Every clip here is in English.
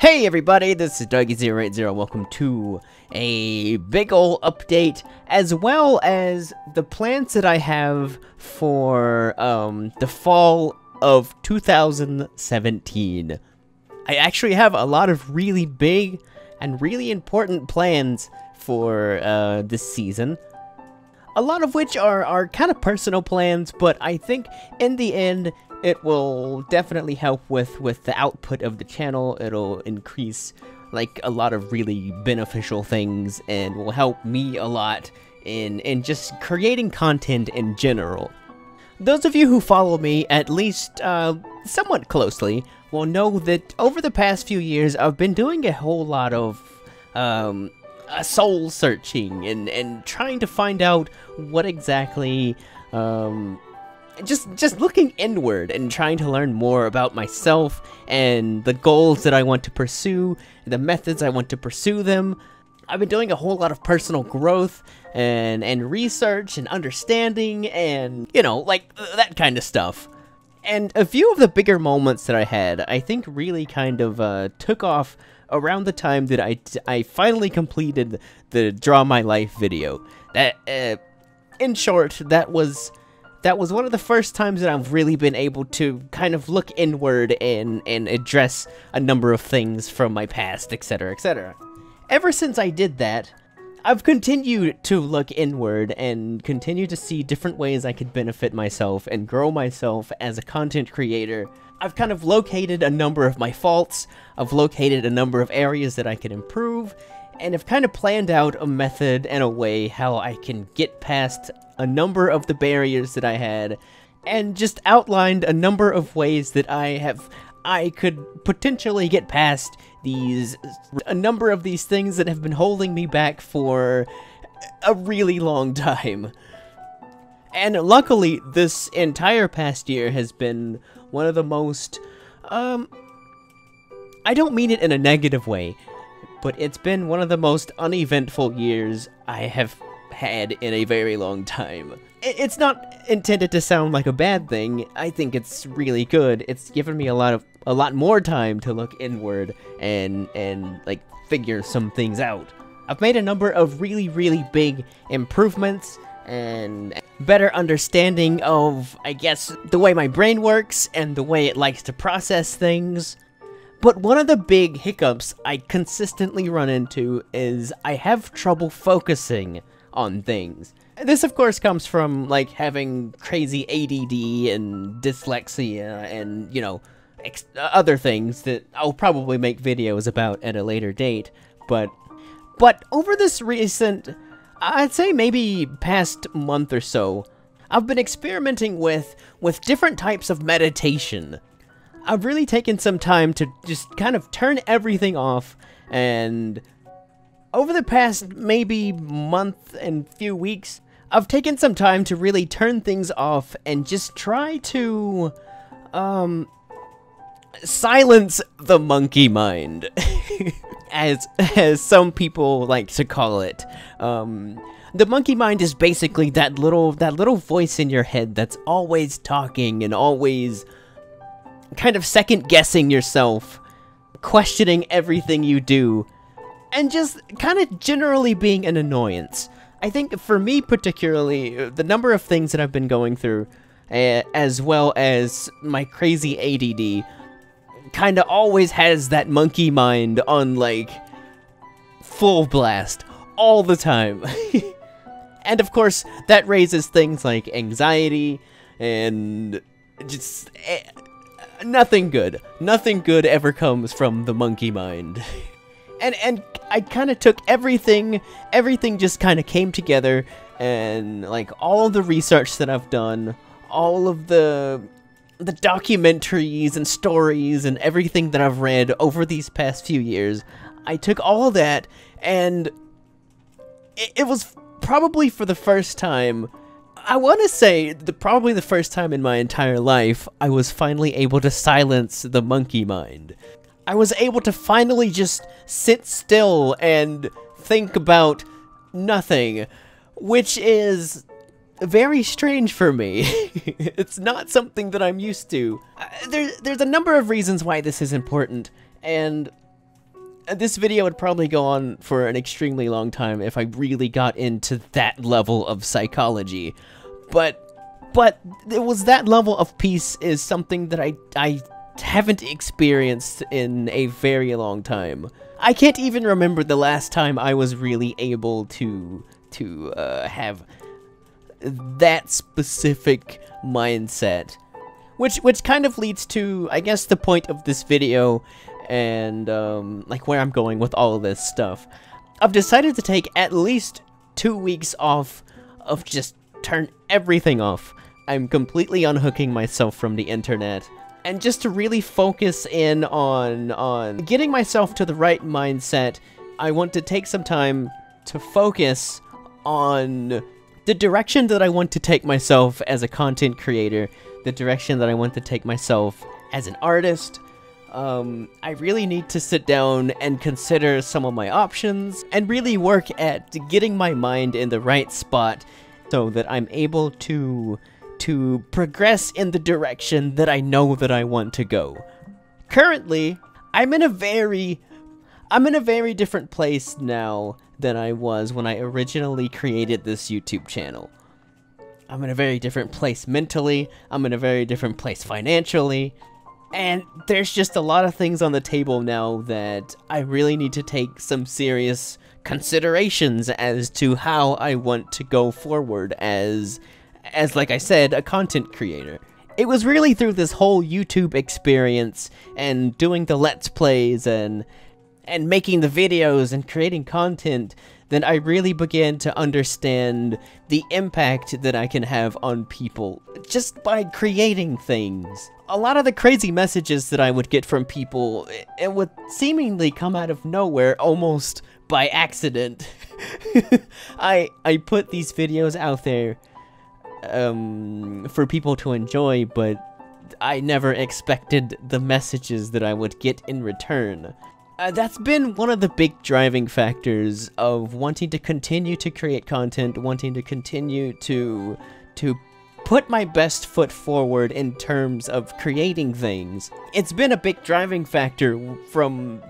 Hey everybody, this is Dougie080. Welcome to a big ol' update, as well as the plans that I have for the fall of 2017. I actually have a lot of really big and really important plans for this season. A lot of which are kind of personal plans, but I think in the end it will definitely help with the output of the channel. It'll increase like a lot of really beneficial things and will help me a lot in just creating content in general. Those of you who follow me at least somewhat closely will know that over the past few years I've been doing a whole lot of soul searching and trying to find out what exactly just looking inward and trying to learn more about myself and the goals that I want to pursue, the methods I want to pursue them. I've been doing a whole lot of personal growth and research and understanding and, you know, like that kind of stuff. And a few of the bigger moments that I had, I think really kind of took off around the time that I finally completed the Draw My Life video. That, in short, that was one of the first times that I've really been able to kind of look inward and address a number of things from my past, etc., etc. Ever since I did that, I've continued to look inward and continue to see different ways I could benefit myself and grow myself as a content creator. I've kind of located a number of my faults, I've located a number of areas that I could improve, and I've kind of planned out a method and a way how I can get past a number of the barriers that I had, and just outlined a number of ways that I could potentially get past a number of these things that have been holding me back for a really long time. And luckily, this entire past year has been one of the most, I don't mean it in a negative way, but it's been one of the most uneventful years I have had in a very long time. It's not intended to sound like a bad thing. I think it's really good. It's given me a lot more time to look inward and like figure some things out. I've made a number of really big improvements and better understanding of, I guess, the way my brain works and the way it likes to process things. But one of the big hiccups I consistently run into is I have trouble focusing on things. This, of course, comes from, like, having crazy ADD and dyslexia and, you know, other things that I'll probably make videos about at a later date. But over this recent, I'd say maybe past month or so, I've been experimenting with different types of meditation. I've really taken some time to just kind of turn everything off, and over the past maybe month and few weeks, I've taken some time to really turn things off and just try to, silence the monkey mind, as some people like to call it. The monkey mind is basically that little voice in your head that's always talking and always kind of second-guessing yourself, questioning everything you do, and just kind of generally being an annoyance. I think for me particularly, the number of things that I've been going through, as well as my crazy ADD, kind of always has that monkey mind on, like, full blast all the time. And of course, that raises things like anxiety and just nothing good. Nothing good ever comes from the monkey mind. And I kind of took everything just kind of came together, and like all of the research that I've done, all of the documentaries and stories and everything that I've read over these past few years, I took all of that, and it was probably for the first time, I want to say, probably the first time in my entire life, I was finally able to silence the monkey mind. I was able to finally just sit still and think about nothing, which is very strange for me. It's not something that I'm used to. There's a number of reasons why this is important, and This video would probably go on for an extremely long time if I really got into that level of psychology, but it was that level of peace is something that I haven't experienced in a very long time. I can't even remember the last time I was really able to have that specific mindset, which kind of leads to, I guess, the point of this video and like where I'm going with all of this stuff. I've decided to take at least 2 weeks off of just turn everything off. I'm completely unhooking myself from the internet, and just to really focus in on getting myself to the right mindset. I want to take some time to focus on the direction that I want to take myself as a content creator, the direction that I want to take myself as an artist. I really need to sit down and consider some of my options and really work at getting my mind in the right spot so that I'm able to progress in the direction that I know that I want to go. Currently, I'm in a very different place now than I was when I originally created this YouTube channel. I'm in a very different place mentally, I'm in a very different place financially, and there's just a lot of things on the table now that I really need to take some serious considerations as to how I want to go forward as like I said, a content creator. It was really through this whole YouTube experience and doing the Let's Plays and making the videos and creating content that I really began to understand the impact that I can have on people just by creating things. A lot of the crazy messages that I would get from people, it would seemingly come out of nowhere, almost by accident. I put these videos out there for people to enjoy, but I never expected the messages that I would get in return. That's been one of the big driving factors of wanting to continue to create content, wanting to continue to put my best foot forward in terms of creating things. It's been a big driving factor from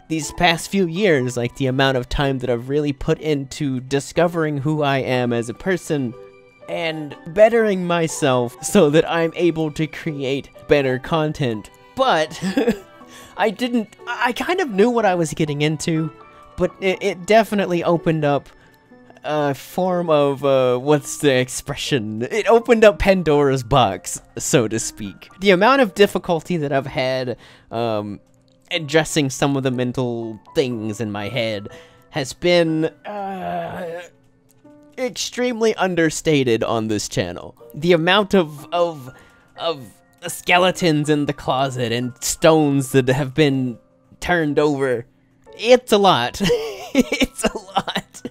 these past few years, like the amount of time that I've really put into discovering who I am as a person and bettering myself so that I'm able to create better content. But I kind of knew what I was getting into, but it definitely opened up a form of, what's the expression? It opened up Pandora's box, so to speak. The amount of difficulty that I've had, addressing some of the mental things in my head has been, extremely understated on this channel. The amount of skeletons in the closet and stones that have been turned over, it's a lot. It's a lot.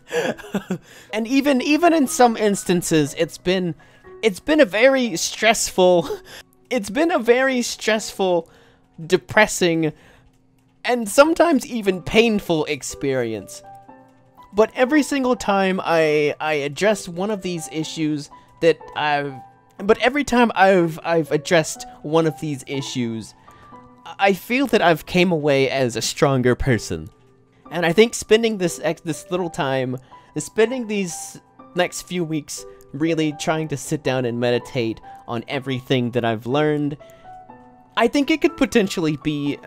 And even in some instances, it's been a very stressful, depressing, and sometimes even painful experience. But every single time I address one of these issues every time I've addressed one of these issues, I feel that I've came away as a stronger person. And I think spending this little time, spending these next few weeks really trying to sit down and meditate on everything that I've learned, I think it could potentially be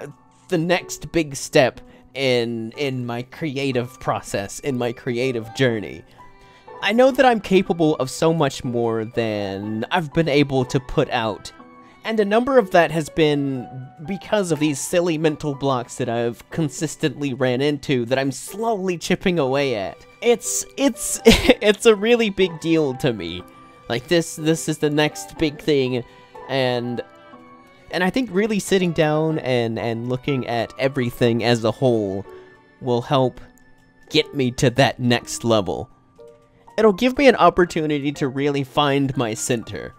the next big step in my creative process, in my creative journey. I know that I'm capable of so much more than I've been able to put out, and a number of that has been because of these silly mental blocks that I've consistently ran into that I'm slowly chipping away at. It's a really big deal to me. Like this is the next big thing, and I think really sitting down and looking at everything as a whole will help get me to that next level. It'll give me an opportunity to really find my center.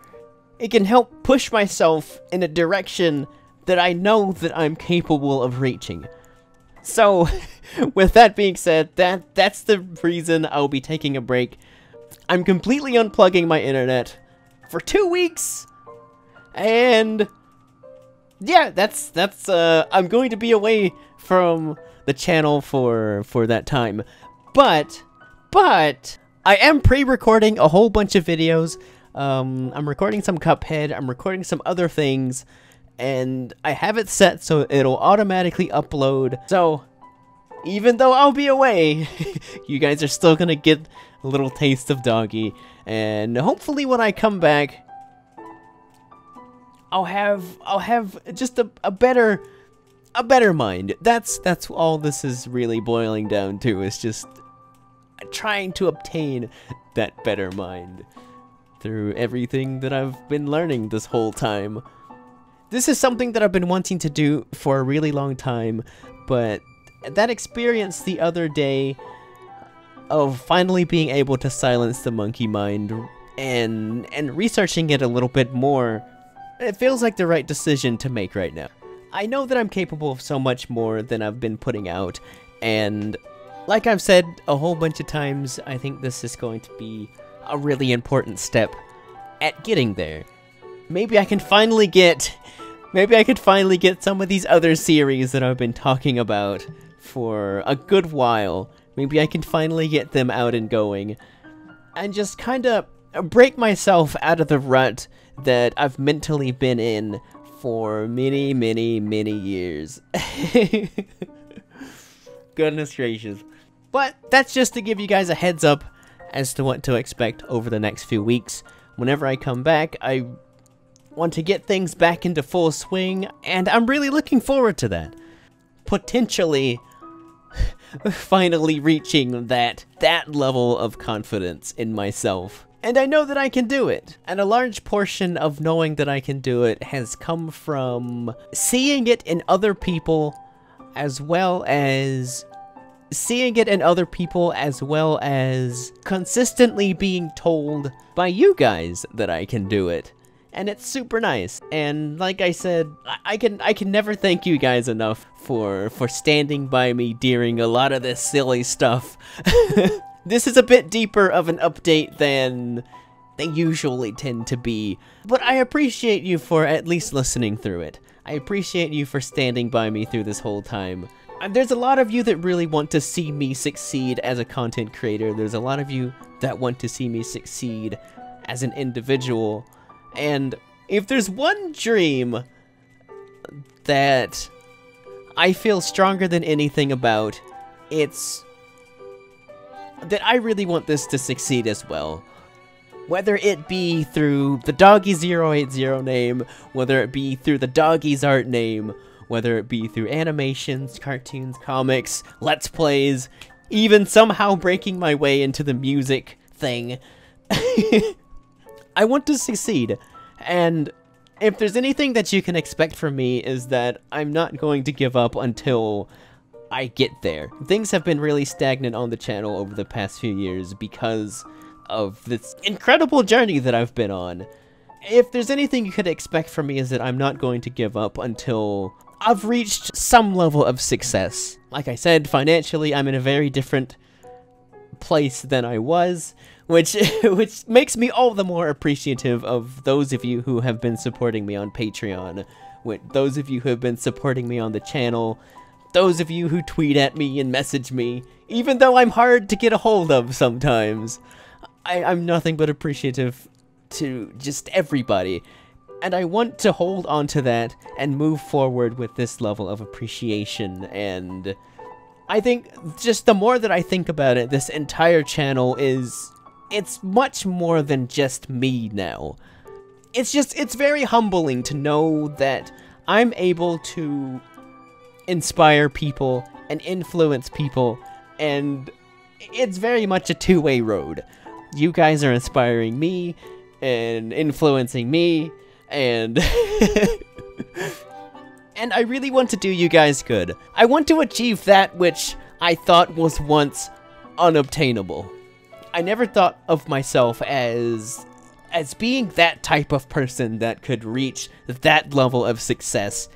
It can help push myself in a direction that I know that I'm capable of reaching. So, with that being said, that's the reason I'll be taking a break. I'm completely unplugging my internet for 2 weeks, and yeah, that's I'm going to be away from the channel for that time, but I am pre-recording a whole bunch of videos. I'm recording some Cuphead, I'm recording some other things, and I have it set so it'll automatically upload. So even though I'll be away, you guys are still gonna get a little taste of Doggy, and hopefully when I come back, I'll have just a better mind. That's all this is really boiling down to, is just trying to obtain that better mind through everything that I've been learning this whole time. This is something that I've been wanting to do for a really long time, but that experience the other day of finally being able to silence the monkey mind and researching it a little bit more, it feels like the right decision to make right now. I know that I'm capable of so much more than I've been putting out, and like I've said a whole bunch of times, I think this is going to be a really important step at getting there. Maybe I can finally get some of these other series that I've been talking about for a good while. Maybe I can finally get them out and going, and just kind of break myself out of the rut that I've mentally been in for many, many, many years. Goodness gracious. But that's just to give you guys a heads up as to what to expect over the next few weeks. Whenever I come back, I want to get things back into full swing, and I'm really looking forward to that. Potentially finally reaching that level of confidence in myself. And I know that I can do it. And a large portion of knowing that I can do it has come from seeing it in other people, as well as consistently being told by you guys that I can do it. And it's super nice. And like I said, I can never thank you guys enough for standing by me during a lot of this silly stuff. This is a bit deeper of an update than they usually tend to be, but I appreciate you for at least listening through it. I appreciate you for standing by me through this whole time. And there's a lot of you that really want to see me succeed as a content creator. There's a lot of you that want to see me succeed as an individual. And if there's one dream that I feel stronger than anything about, it's that I really want this to succeed as well. Whether it be through the Doggy080 name, whether it be through the Doggy's art name, whether it be through animations, cartoons, comics, let's plays, even somehow breaking my way into the music thing. I want to succeed, and if there's anything that you can expect from me is that I'm not going to give up until I get there. Things have been really stagnant on the channel over the past few years because of this incredible journey that I've been on. If there's anything you could expect from me is that I'm not going to give up until I've reached some level of success. Like I said, financially, I'm in a very different place than I was, which makes me all the more appreciative of those of you who have been supporting me on Patreon, with those of you who have been supporting me on the channel, those of you who tweet at me and message me, even though I'm hard to get a hold of sometimes. I'm nothing but appreciative to just everybody, and I want to hold on to that and move forward with this level of appreciation. And I think just the more that I think about it, this entire channel it's much more than just me now. It's very humbling to know that I'm able to inspire people and influence people, and it's very much a two-way road. You guys are inspiring me and influencing me, and and I really want to do you guys good. I want to achieve that which I thought was once unobtainable. I never thought of myself as being that type of person that could reach that level of success.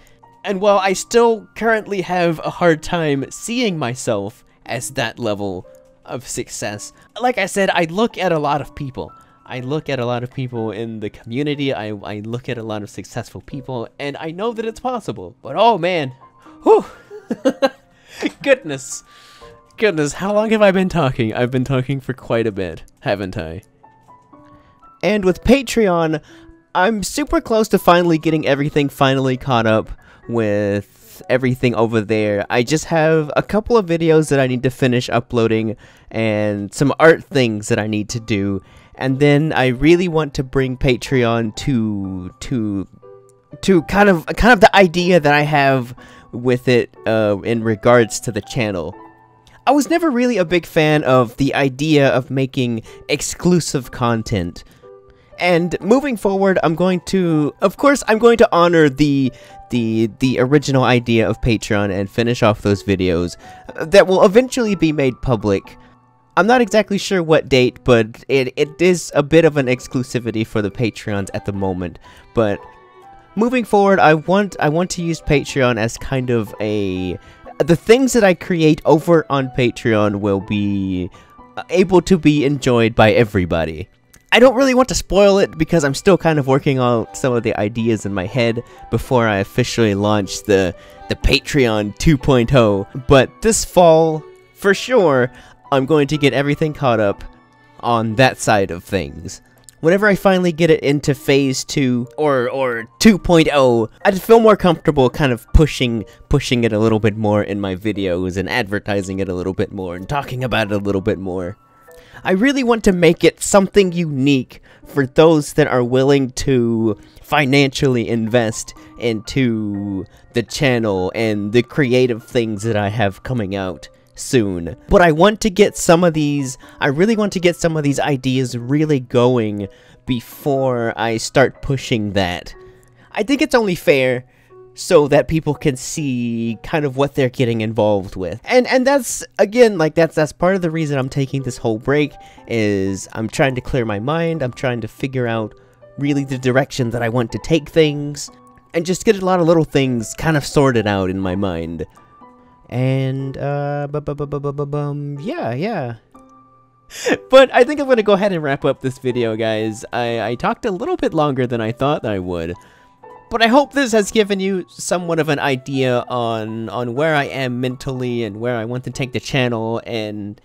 And while I still currently have a hard time seeing myself as that level of success, like I said, I look at a lot of people. I look at a lot of people in the community, I look at a lot of successful people, and I know that it's possible. But oh man, whew, goodness, how long have I been talking? I've been talking for quite a bit, haven't I? And with Patreon, I'm super close to finally getting everything finally caught up with everything over there. I just have a couple of videos that I need to finish uploading and some art things that I need to do. And then I really want to bring Patreon to kind of the idea that I have with it in regards to the channel. I was never really a big fan of the idea of making exclusive content. And moving forward, I'm going to honor the original idea of Patreon and finish off those videos that will eventually be made public. I'm not exactly sure what date, but it is a bit of an exclusivity for the Patreons at the moment. But moving forward, I want to use Patreon as kind of the things that I create over on Patreon will be able to be enjoyed by everybody. I don't really want to spoil it because I'm still kind of working out some of the ideas in my head before I officially launch the Patreon 2.0. But this fall, for sure, I'm going to get everything caught up on that side of things. Whenever I finally get it into phase 2 or 2.0, I'd feel more comfortable kind of pushing it a little bit more in my videos and advertising it a little bit more and talking about it a little bit more. I really want to make it something unique for those that are willing to financially invest into the channel and the creative things that I have coming out soon. But I really want to get some of these ideas really going before I start pushing that. I think it's only fair so that people can see kind of what they're getting involved with. And that's, again, like, that's part of the reason I'm taking this whole break, is I'm trying to clear my mind, I'm trying to figure out really the direction that I want to take things, and just get a lot of little things kind of sorted out in my mind. And, yeah. But I think I'm gonna go ahead and wrap up this video, guys. I talked a little bit longer than I thought I would. But I hope this has given you somewhat of an idea on where I am mentally and where I want to take the channel, and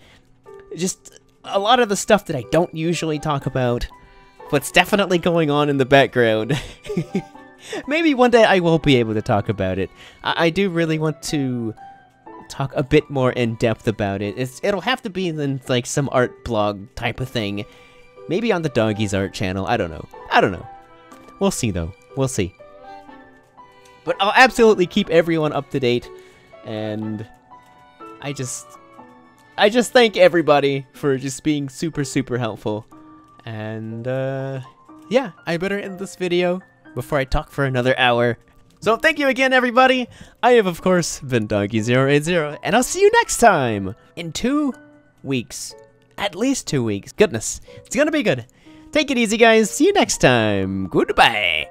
just a lot of the stuff that I don't usually talk about, but's definitely going on in the background. Maybe one day I will be able to talk about it. I do really want to talk a bit more in depth about it. It'll have to be in like some art blog type of thing. Maybe on the Doggies Art channel. I don't know. We'll see though. We'll see. But I'll absolutely keep everyone up to date, and I just thank everybody for just being super helpful. And yeah, I better end this video before I talk for another hour. So thank you again, everybody. I have, of course, been Doggy080, and I'll see you next time in 2 weeks. At least 2 weeks. Goodness, it's gonna be good. Take it easy, guys. See you next time. Goodbye.